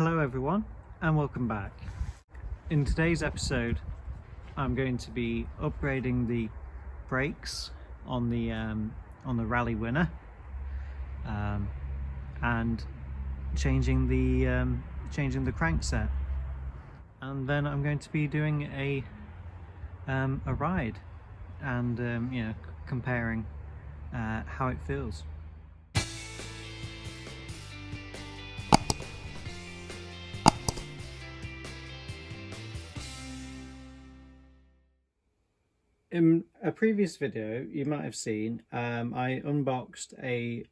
Hello everyone and welcome back. In today's episode I'm going to be upgrading the brakes on the Raleigh Winner and changing the crankset, and then I'm going to be doing a ride and comparing how it feels. In a previous video you might have seen I unboxed a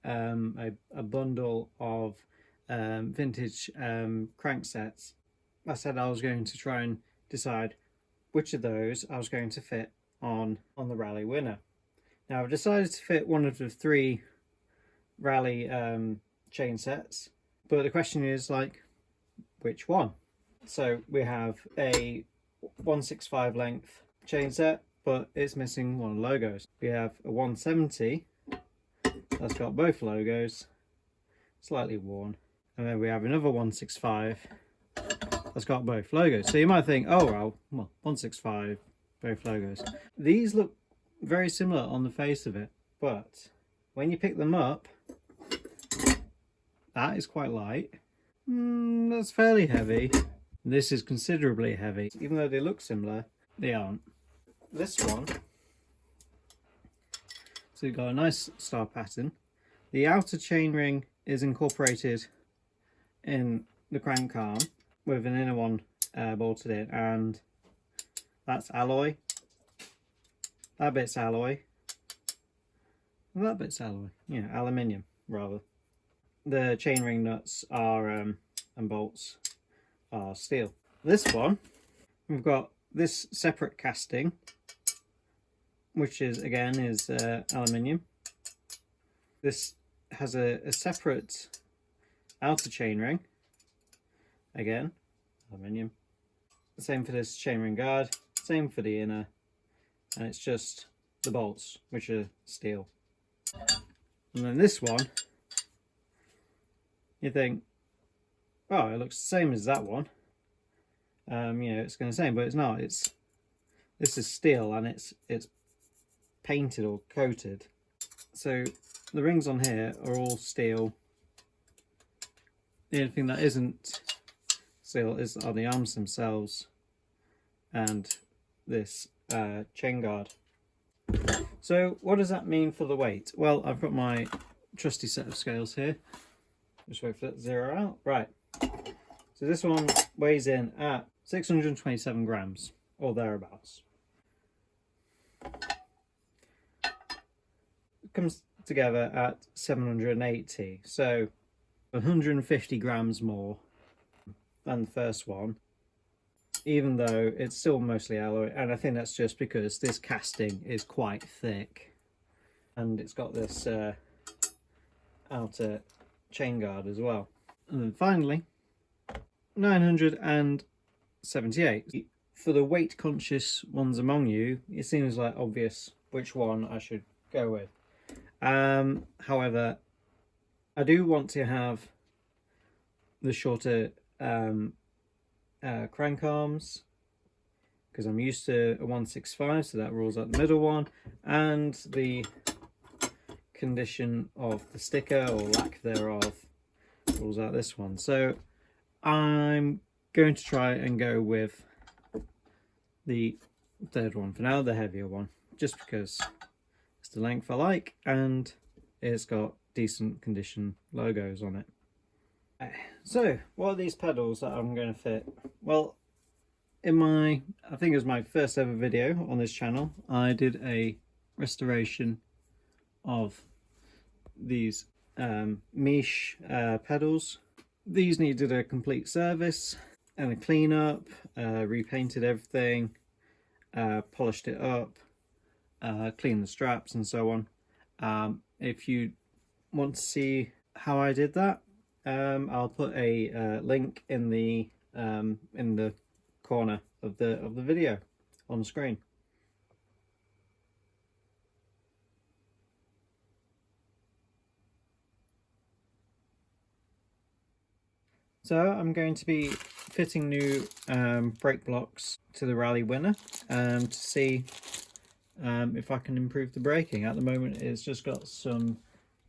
bundle of vintage cranksets. I said I was going to try and decide which of those I was going to fit on the Raleigh Winner. Now I've decided to fit one of the three Raleigh chain sets, but the question is, like, which one? So we have a 165 length chain set, but it's missing one of the logos. We have a 170 that's got both logos, slightly worn, and then we have another 165 that's got both logos. So you might think, oh well, 165, both logos. These look very similar on the face of it, but when you pick them up, that is quite light. That's fairly heavy. This is considerably heavy. Even though they look similar, they aren't. This one, so you've got a nice star pattern. The outer chainring is incorporated in the crank arm with an inner one bolted in, and that's alloy. That bit's alloy. And that bit's alloy. Yeah, aluminium rather. The chainring nuts are and bolts are steel. This one, we've got this separate casting, which is again aluminium. This has a separate outer chainring, again aluminium. Same for this chainring guard, same for the inner, and it's just the bolts, which are steel. And then this one, you think, oh, it looks the same as that one. It's going to say, but it's not. This is steel, and it's painted or coated. So the rings on here are all steel. The only thing that isn't steel are the arms themselves and this chain guard. So what does that mean for the weight? Well, I've got my trusty set of scales here. Just wait for that to zero out. Right. So this one weighs in at 627 grams or thereabouts. It comes together at 780, so 150 grams more than the first one, even though it's still mostly alloy, and I think that's just because this casting is quite thick and it's got this outer chain guard as well. And then finally 978. For the weight conscious ones among you, it seems like obvious which one I should go with. However, I do want to have the shorter crank arms because I'm used to a 165, so that rules out the middle one, and the condition of the sticker or lack thereof rules out this one. So I'm going to try and go with the third one for now, the heavier one, just because it's the length I like and it's got decent condition logos on it. So what are these pedals that I'm going to fit? Well, in I think it was my first ever video on this channel, I did a restoration of these Miche pedals. These needed a complete service and a clean up, repainted everything, polished it up, cleaned the straps and so on. If you want to see how I did that, I'll put a link in the corner of the video on the screen. So I'm going to be fitting new brake blocks to the Raleigh winner to see if I can improve the braking. At the moment it's just got some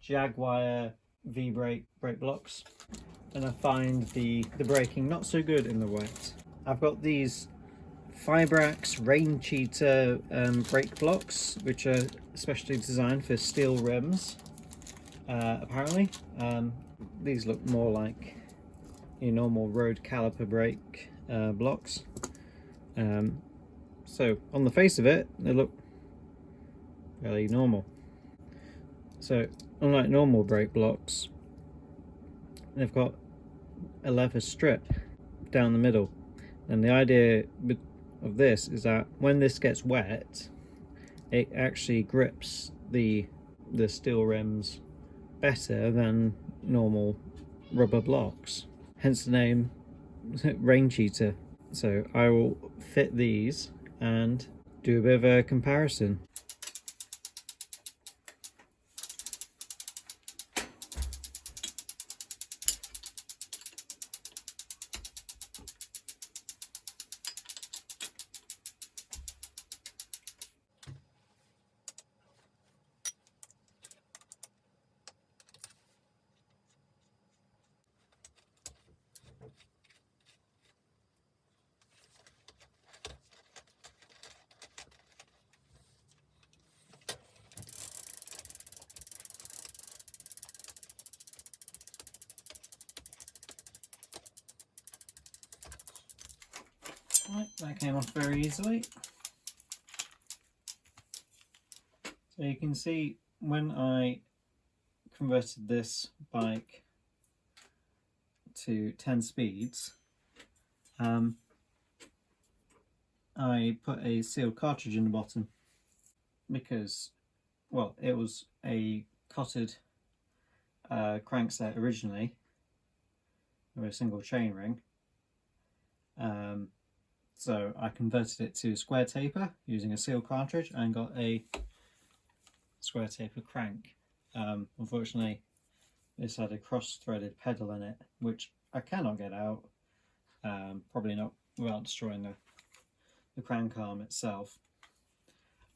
Jagwire V-brake brake blocks, and I find the braking not so good in the wet. I've got these Fibrax Raincheater brake blocks, which are specially designed for steel rims, apparently. These look more like your normal road caliper brake blocks. So on the face of it, they look fairly normal. So unlike normal brake blocks, they've got a leather strip down the middle, and the idea of this is that when this gets wet, it actually grips the steel rims better than normal rubber blocks, hence the name Raincheater. So I will fit these and do a bit of a comparison. Right, that came off very easily. So you can see when I converted this bike to 10 speeds, I put a sealed cartridge in the bottom because, well, it was a cotted crankset originally with a single chainring. So I converted it to square taper using a sealed cartridge and got a square taper crank. Unfortunately, this had a cross-threaded pedal in it, which I cannot get out, probably not without destroying the crank arm itself.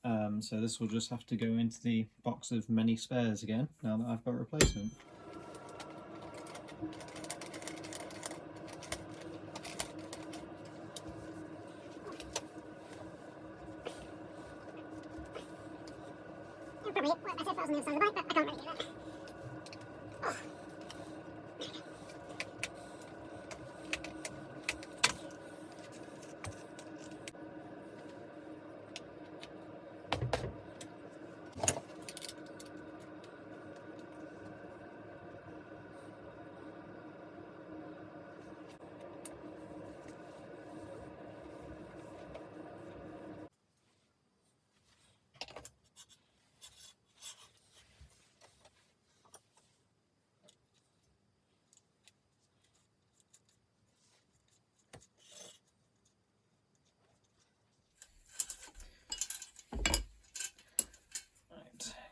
So this will just have to go into the box of many spares again, now that I've got a replacement. Probably, well, I said if I was on the other side of the bike, but I can't really do that.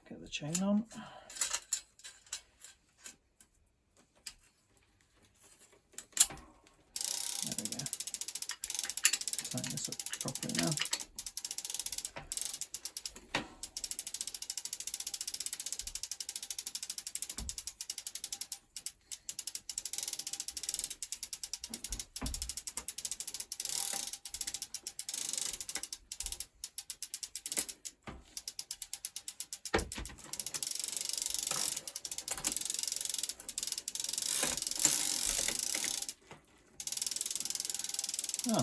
Get the chain on. There we go. Tighten this up properly now. Oh.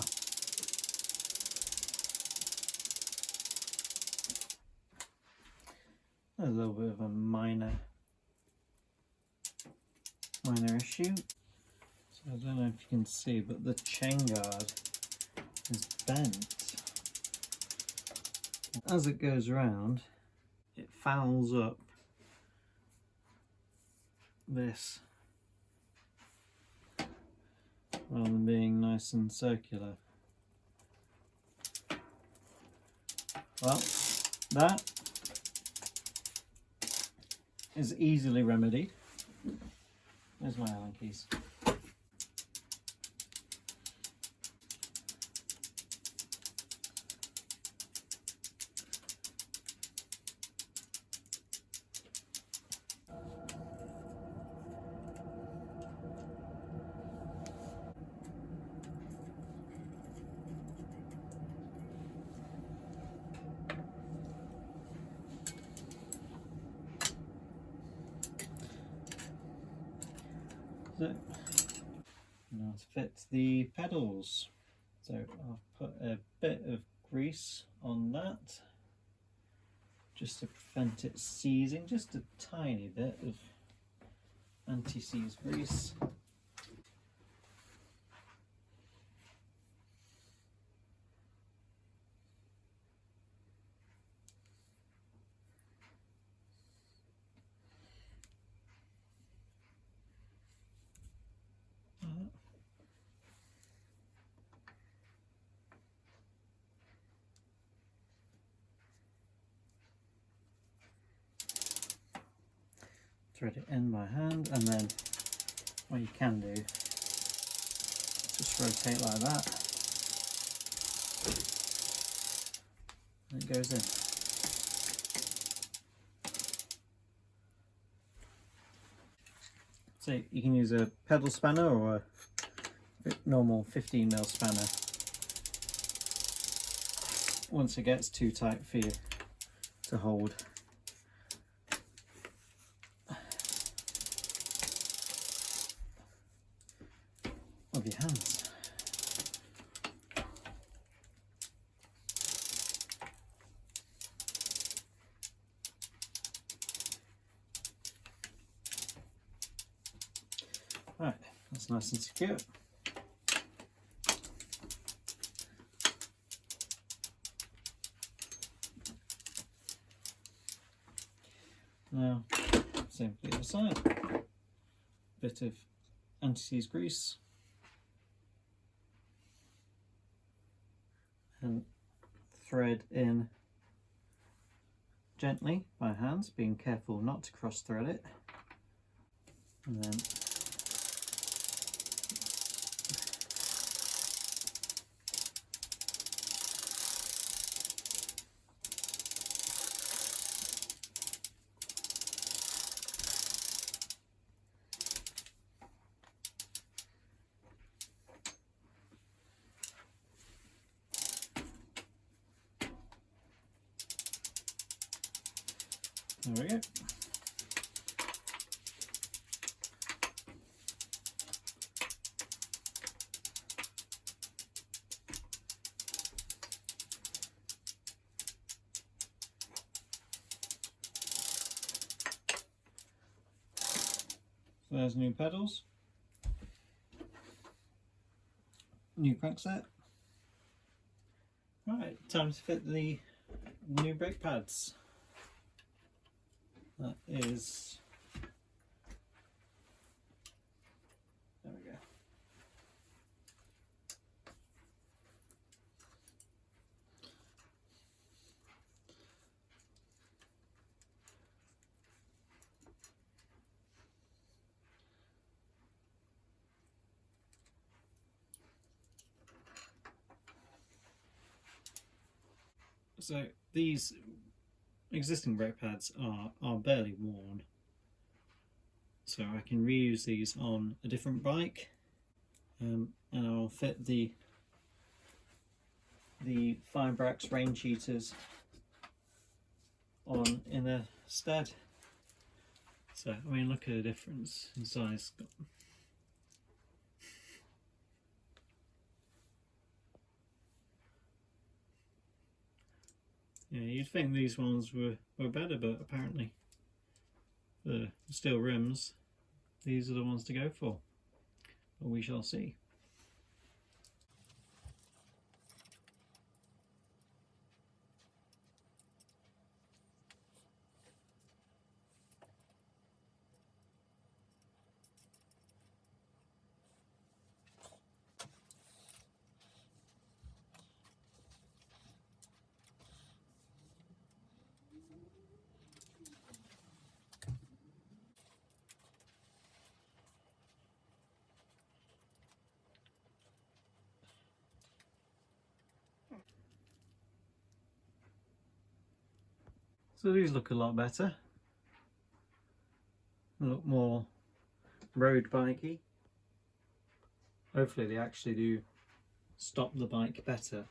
There's a little bit of a minor issue. So I don't know if you can see, but the chain guard is bent. As it goes around, it fouls up this rather than being nice and circular. Well, that is easily remedied. There's my Allen keys. So, now to fit the pedals. So I'll put a bit of grease on that just to prevent it seizing, just a tiny bit of anti-seize grease. Thread it in by hand, and then what you can do, just rotate like that, and it goes in. So you can use a pedal spanner or a normal 15mm spanner. Once it gets too tight for you to hold, of your hands. Right, that's nice and secure. Now, same for the other side. Bit of anti-seize grease. And thread in gently by hands, being careful not to cross thread it. And then there we go. So there's new pedals, new crankset. Right, time to fit the new brake pads. That is, there we go. So these existing brake pads are barely worn, so I can reuse these on a different bike, and I'll fit the Fibrax Raincheaters on in their stead. So I mean, look at the difference in size. Yeah, you'd think these ones were better, but apparently the steel rims, these are the ones to go for. But we shall see. So these look a lot better. They look more road bikey. Hopefully they actually do stop the bike better.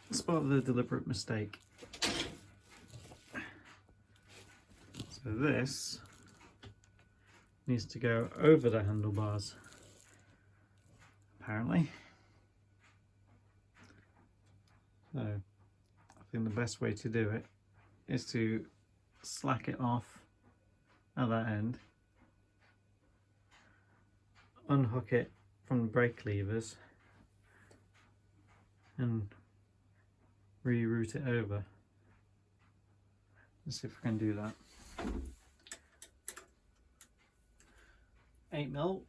It's part of the deliberate mistake. So this needs to go over the handlebars, apparently. So I think the best way to do it is to slack it off at that end, unhook it from the brake levers and reroute it over. Let's see if we can do that. 8mm.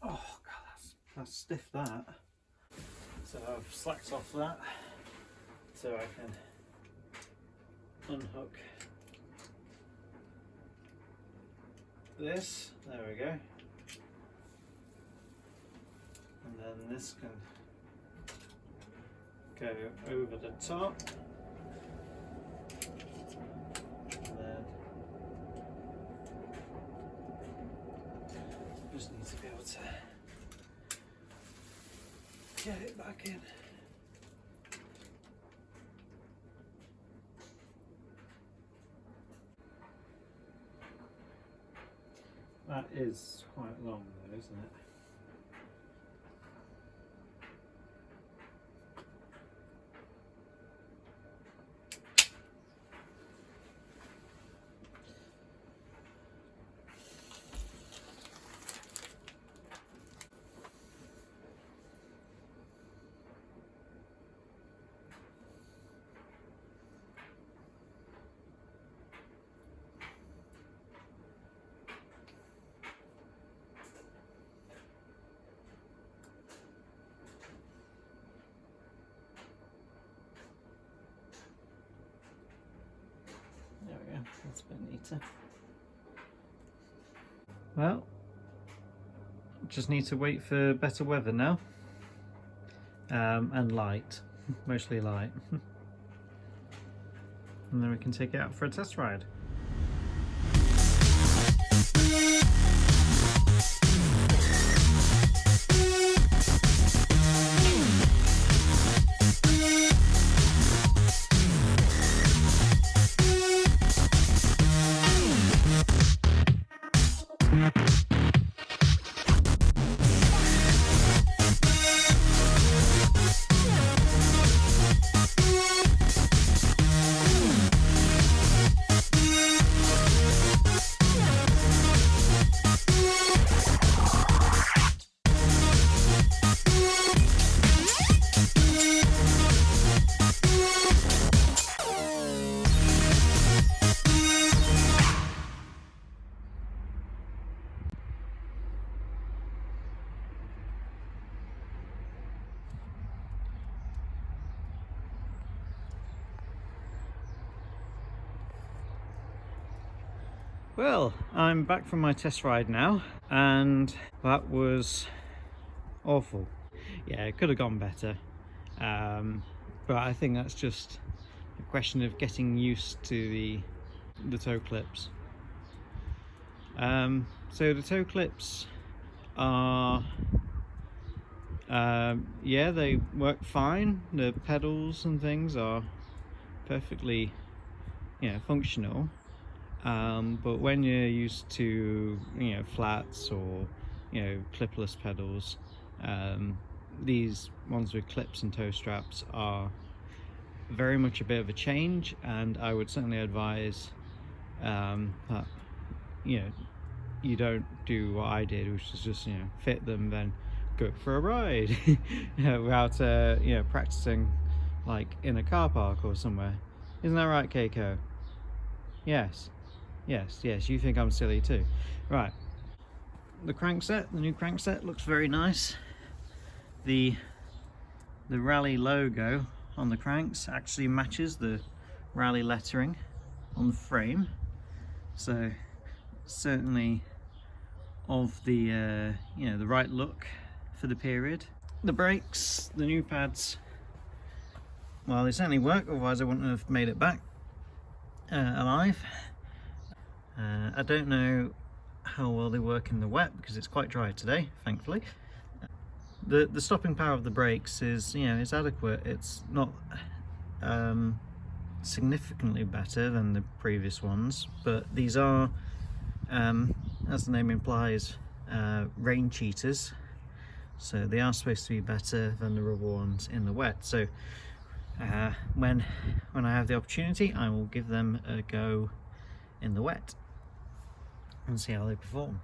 Oh god, that's stiff, that. So I've slacked off that so I can unhook this. There we go. And then this can go over the top. And then just need to be able to get it back in. That is quite long though, isn't it? There we go, that's a bit neater. Well, just need to wait for better weather now. And light, mostly light. And then we can take it out for a test ride. Well, I'm back from my test ride now, and that was awful. Yeah, it could have gone better, but I think that's just a question of getting used to the toe clips. So the toe clips are, yeah, they work fine. The pedals and things are perfectly, functional. But when you're used to flats or clipless pedals, these ones with clips and toe straps are very much a bit of a change, and I would certainly advise that you don't do what I did, which is just fit them then go for a ride without practicing like in a car park or somewhere. Isn't that right, Keiko? Yes, you think I'm silly too. Right, the new crankset looks very nice. The Raleigh logo on the cranks actually matches the Raleigh lettering on the frame, so certainly of the the right look for the period. The brakes, the new pads, well, they certainly work, otherwise I wouldn't have made it back alive. I don't know how well they work in the wet because it's quite dry today, thankfully. The stopping power of the brakes is is adequate. It's not significantly better than the previous ones, but these are as the name implies, Raincheaters, so they are supposed to be better than the rubber ones in the wet. So when I have the opportunity, I will give them a go in the wet and see how they perform.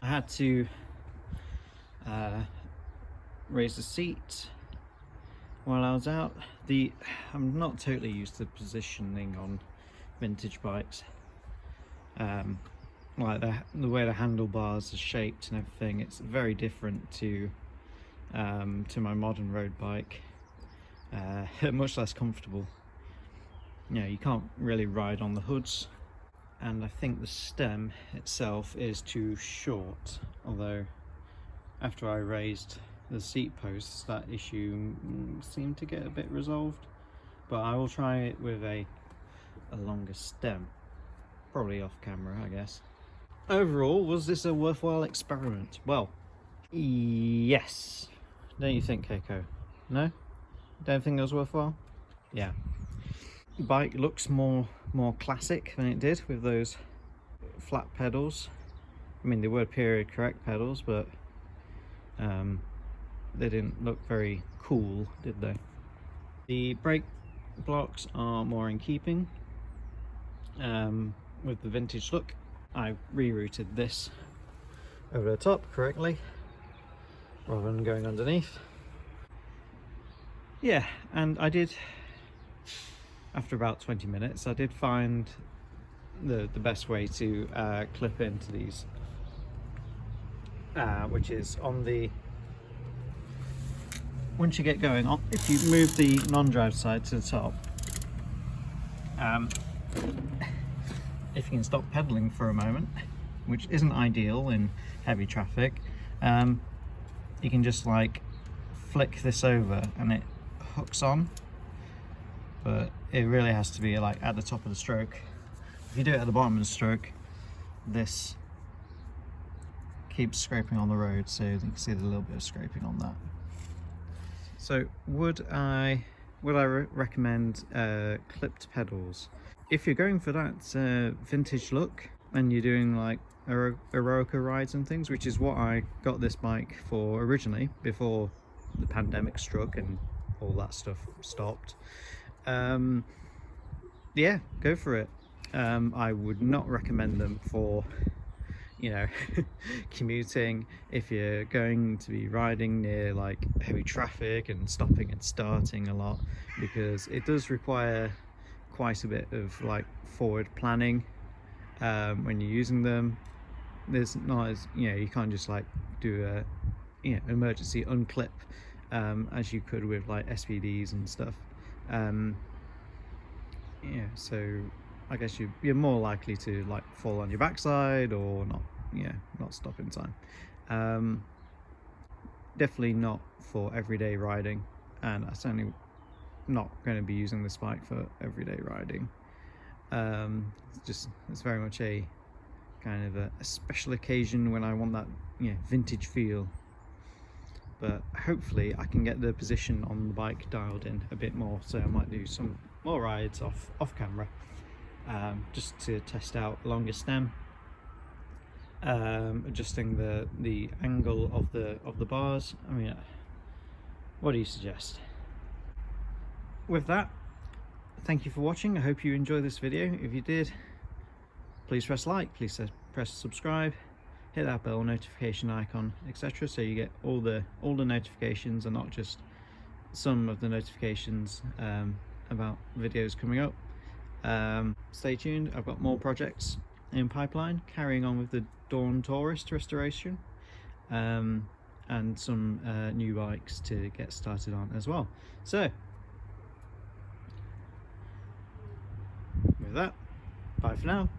I had to raise the seat while I was out. I'm not totally used to positioning on vintage bikes, like the way the handlebars are shaped and everything. It's very different to my modern road bike. Much less comfortable. You know, you can't really ride on the hoods, and I think the stem itself is too short, although after I raised the seat posts, that issue seemed to get a bit resolved. But I will try it with a longer stem, probably off camera, I guess. Overall, was this a worthwhile experiment? Well, yes. Don't you think, Keiko? No? Don't think it was worthwhile? Yeah. The bike looks more classic than it did with those flat pedals. I mean, they were period correct pedals, but they didn't look very cool, did they? The brake blocks are more in keeping with the vintage look. I rerouted this over the top correctly rather than going underneath. Yeah, and I did, after about 20 minutes, I did find the best way to clip into these, which is on the, once you get going on, if you move the non-drive side to the top, if you can stop pedaling for a moment, which isn't ideal in heavy traffic, you can just like flick this over and it hooks on, but it really has to be like at the top of the stroke. If you do it at the bottom of the stroke, this keeps scraping on the road, so you can see the little bit of scraping on that. So would I recommend clipped pedals? If you're going for that vintage look and you're doing like Eroica rides and things, which is what I got this bike for originally before the pandemic struck and all that stuff stopped, yeah, go for it. I would not recommend them for, you know, commuting. If you're going to be riding near like heavy traffic and stopping and starting a lot, because it does require quite a bit of like forward planning when you're using them. There's not as, you know, you can't just like do a, you know, emergency unclip as you could with like SPDs and stuff. Yeah, so I guess you're more likely to like fall on your backside or not, yeah, not stop in time. Definitely not for everyday riding, and I certainly not going to be using this bike for everyday riding. It's very much a kind of a special occasion when I want that, you know, vintage feel. But hopefully I can get the position on the bike dialed in a bit more, so I might do some more rides off camera, just to test out longer stem, adjusting the angle of the bars. I mean, what do you suggest? With that, thank you for watching. I hope you enjoyed this video. If you did, please press like, please press subscribe, hit that bell notification icon, etc., so you get all the notifications and not just some of the notifications about videos coming up. Stay tuned, I've got more projects in pipeline, carrying on with the Dawn Tourist restoration, and some new bikes to get started on as well. So with that, bye for now.